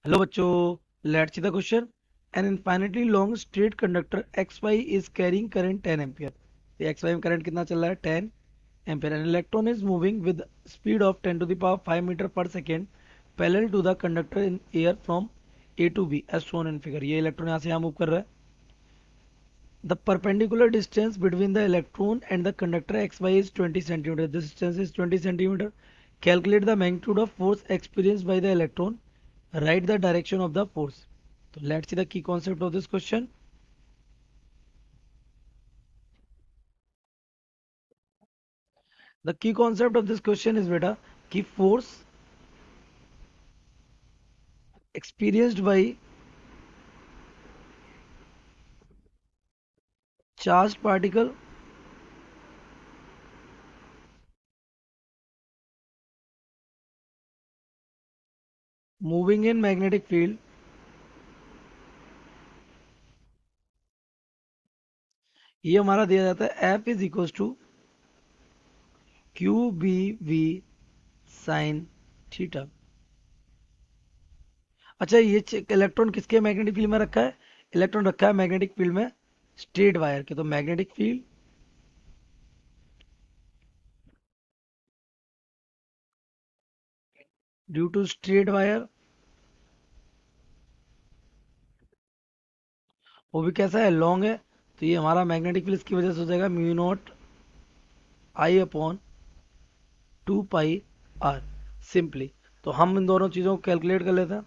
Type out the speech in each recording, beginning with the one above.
Hello बच्चों, let's see the question. An infinitely long straight conductor XY is carrying current 10 ampere. ये XY में current कितना चल रहा है 10 ampere. An electron is moving with speed of 10 to the power 5 meter per second parallel to the conductor in air from A to B as shown in figure. ये electron यहाँ से यहाँ move कर रहा है. The perpendicular distance between the electron and the conductor XY is 20 centimeter. This distance is 20 centimeter. Calculate the magnitude of force experienced by the electron. Write the direction of the force. So let's see the key concept of this question. The key concept of this question is beta कि force experienced by charged particle moving in magnetic field ये हमारा दिया जाता है F is equal to q B v sine theta. अच्छा ये electron किसके magnetic field में रखा है? इलेक्ट्रॉन रखा है मैग्नेटिक फील्ड में स्ट्रेट वायर के. तो magnetic field due to straight wire वो भी कैसा है लॉन्ग है. तो ये हमारा मैग्नेटिक फील्ड इसकी वजह से हो जाएगा mu naught I upon 2 pi r simply. तो हम इन दोनों चीज़ों को कैलकुलेट कर लेते हैं.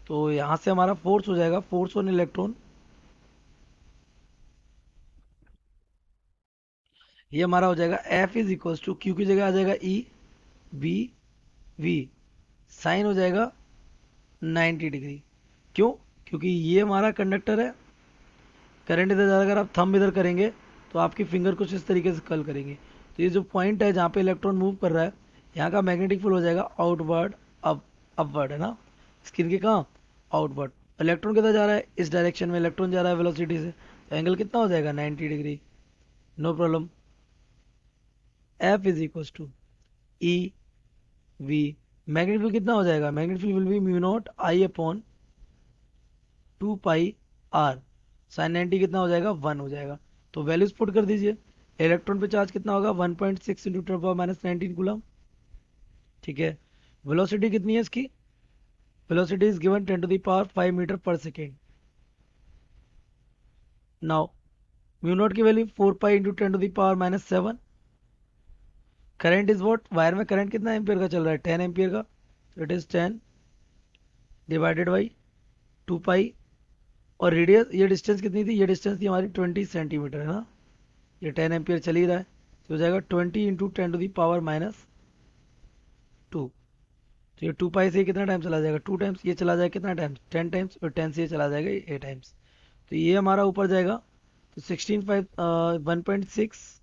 तो यहाँ से हमारा फोर्स हो जाएगा फोर्स ऑन इलेक्ट्रॉन. ये हमारा हो जाएगा F is equal to q की जगह आ जाएगा ई बी वी साइन हो जाएगा 90 डिग्री. क्यों? क्योंकि ये हमारा कंडक्टर है. करंट इधर ज़्यादा, अगर आप थंब इधर करेंगे तो आपकी फिंगर कुछ इस तरीके से कर्ल करेंगे. तो ये जो पॉइंट है जहाँ पे इलेक्ट्रॉन मूव कर रहा है यहाँ का मैग्नेटिक फील्ड हो जाएगा आउटवर्ड अप अपवर्ड है ना. स्क्रीन के कहाँ? आउटवर्ड. इलेक्ट्रॉन किधर जा रहा है? इस डायरेक्शन में इलेक्ट्रॉन जा रहा है वेलोसिटी से. तो एंगल कितना हो जाएगा 90 degree. No problem. F is equal to e v magnetic field कितना हो जाएगा? Magnetic field will be mu naught I upon 2 pi r. Sine 90 कितना हो जाएगा? 1 हो जाएगा. तो वैल्यूज पुट कर दीजिए. इलेक्ट्रॉन पे चार्ज कितना होगा? 1.6 इंटू 10 - 19 कूलम. ठीक है. वेलोसिटी कितनी है इसकी? Velocity is given 10 to the power 5 metre per second. Now mu naught की value 4 pi into 10 to the power -7. Current is what? Wire में करंट कितना एम्पियर का चल रहा है? 10 एम्पियर का. तो it is 10 divided by 2 pi. और रेडियस ये डिस्टेंस कितनी थी? ये डिस्टेंस थी हमारी 20 सेंटीमीटर है ना. ये 10 एम्पियर चल ही रहा है. तो हो जाएगा 20 इंटू 10 टू दी पावर -2. तो ये 2 पाई से ये कितना टाइम चला जाएगा? 2 टाइम्स. ये चला जाएगा कितना टाइम्स? 10 टाइम्स. और 10 से ये चला जाएगा 8 टाइम्स. तो ये हमारा ऊपर जाएगा. तो 1.6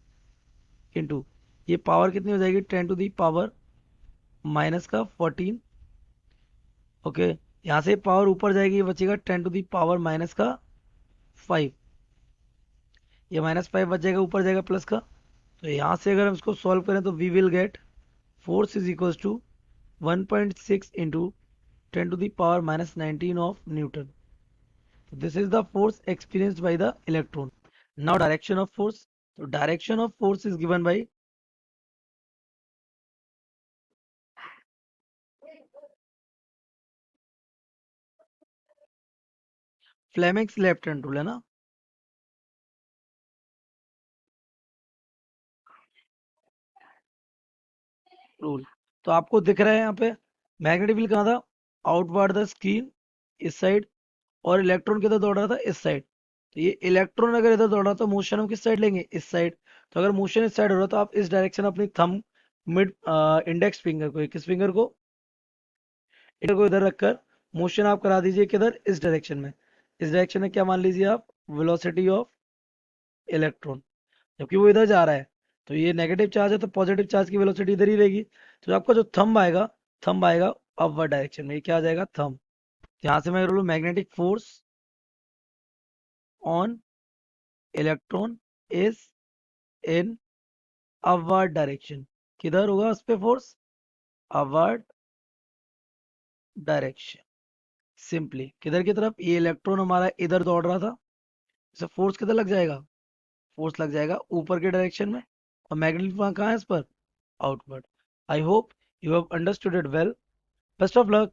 इंटू ये पावर कितनी हो जाएगी? 10 टू दी पावर माइनस का 14. ओके. यहाँ से पावर ऊपर जाएगी, ये बचेगा 10 टू दी पावर माइनस का 5. ये -5 बच जाएगा, ऊपर जाएगा प्लस का. तो यहाँ से अगर हम इसको सॉल्व करें तो we will get force is equal to 1.6 into 10 to the power -19 of newton. This is the force experienced by the electron. Now direction of force. तो direction of force is given by Fleming's left hand rule है ना. Rule. तो आपको दिख रहा है यहाँ पे मैग्नेटिक फील्ड कहाँ था? आउटवर्ड द स्क्रीन इस साइड. और इलेक्ट्रॉन किधर दौड़ रहा था? इस साइड. तो ये इलेक्ट्रॉन अगर इधर दौड़ रहा तो मोशन हम किस साइड लेंगे? इस साइड. तो अगर मोशन इस साइड हो रहा तो आप इस डायरेक्शन अपनी थंब मिड इंडेक्स फिंगर को, किस फिंगर को? इंडेक्स को इधर रखकर मोशन आप करा दीजिए किधर? इस डायरेक्शन में. इस डायरेक्शन में क्या मान लीजिए आप? Velocity of electron. जबकि वो इधर जा रहा है. तो ये नेगेटिव चार्ज है तो पॉजिटिव चार्ज की वेलोसिटी इधर ही रहेगी. तो आपका जो थंब आएगा अपवर्ड डायरेक्शन में. ये क्या आ जाएगा? थंब. यहाँ से मैं बोलूँ magnetic force on electron is in upward direction. किधर होगा उस पे फोर्स? Upward direction. सिंपली किधर की तरफ, ये इलेक्ट्रॉन हमारा इधर दौड़ रहा था, इसे फोर्स किधर लग जाएगा, फोर्स लग जाएगा ऊपर के डायरेक्शन में, और मैग्नेटिक कहाँ है इस पर, outward. I hope you have understood it well. Best of luck.